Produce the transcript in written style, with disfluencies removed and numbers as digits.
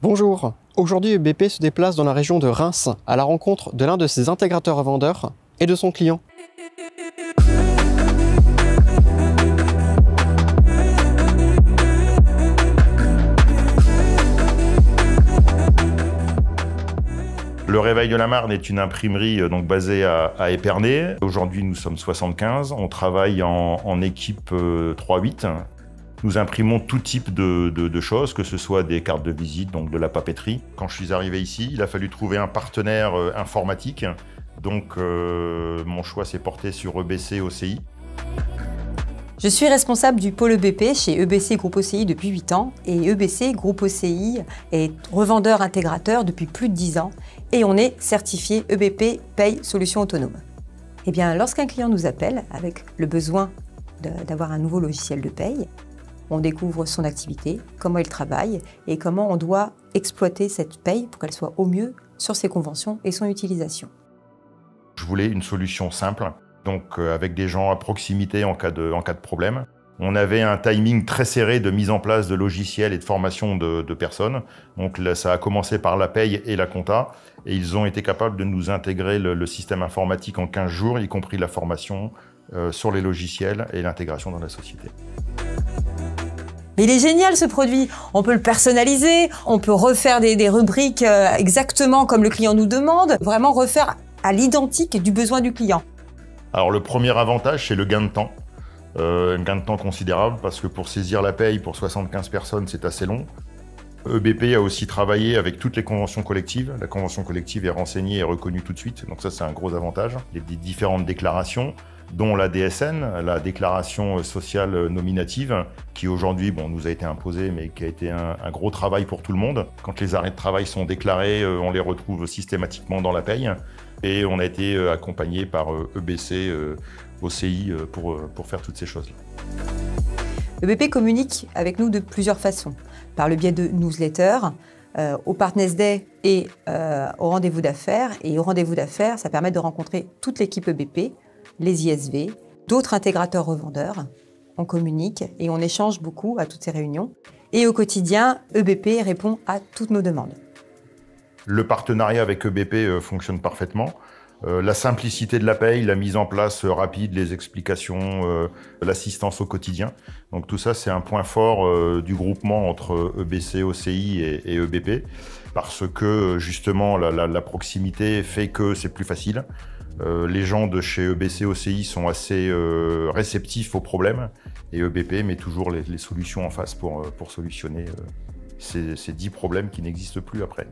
Bonjour, aujourd'hui EBP se déplace dans la région de Reims à la rencontre de l'un de ses intégrateurs-revendeurs et de son client. Le Réveil de la Marne est une imprimerie basée à Épernay. Aujourd'hui, nous sommes 75. On travaille en équipe 3-8. Nous imprimons tout type de choses, que ce soit des cartes de visite, donc de la papeterie. Quand je suis arrivé ici, il a fallu trouver un partenaire informatique. Donc mon choix s'est porté sur EBC OCI. Je suis responsable du pôle EBP chez EBC Groupe OCI depuis 8 ans et EBC Groupe OCI est revendeur intégrateur depuis plus de 10 ans et on est certifié EBP Paye Solutions Autonomes. Eh bien, lorsqu'un client nous appelle avec le besoin d'avoir un nouveau logiciel de paye, on découvre son activité, comment il travaille et comment on doit exploiter cette paye pour qu'elle soit au mieux sur ses conventions et son utilisation. Je voulais une solution simple. Donc avec des gens à proximité en cas de problème. On avait un timing très serré de mise en place de logiciels et de formation de personnes. Donc là, ça a commencé par la paye et la compta. Et ils ont été capables de nous intégrer le système informatique en 15 jours, y compris la formation sur les logiciels et l'intégration dans la société. Mais il est génial ce produit, on peut le personnaliser, on peut refaire des rubriques exactement comme le client nous demande, vraiment refaire à l'identique du besoin du client. Alors le premier avantage, c'est le gain de temps. Un gain de temps considérable parce que pour saisir la paye pour 75 personnes, c'est assez long. EBP a aussi travaillé avec toutes les conventions collectives. La convention collective est renseignée et reconnue tout de suite, donc ça c'est un gros avantage. Il y a des différentes déclarations, dont la DSN, la déclaration sociale nominative, qui aujourd'hui nous a été imposée, mais qui a été un gros travail pour tout le monde. Quand les arrêts de travail sont déclarés, on les retrouve systématiquement dans la paye. Et on a été accompagné par EBC, OCI pour faire toutes ces choses-là. EBP communique avec nous de plusieurs façons. Par le biais de newsletters, au Partners Day et au rendez-vous d'affaires. Et au rendez-vous d'affaires, ça permet de rencontrer toute l'équipe EBP, les ISV, d'autres intégrateurs revendeurs. On communique et on échange beaucoup à toutes ces réunions. Et au quotidien, EBP répond à toutes nos demandes. Le partenariat avec EBP fonctionne parfaitement. La simplicité de la paye, la mise en place rapide, les explications, l'assistance au quotidien. Donc tout ça, c'est un point fort du groupement entre EBC, OCI et EBP, parce que justement la proximité fait que c'est plus facile. Les gens de chez EBC, OCI sont assez réceptifs aux problèmes et EBP met toujours les solutions en face pour solutionner ces 10 problèmes qui n'existent plus après.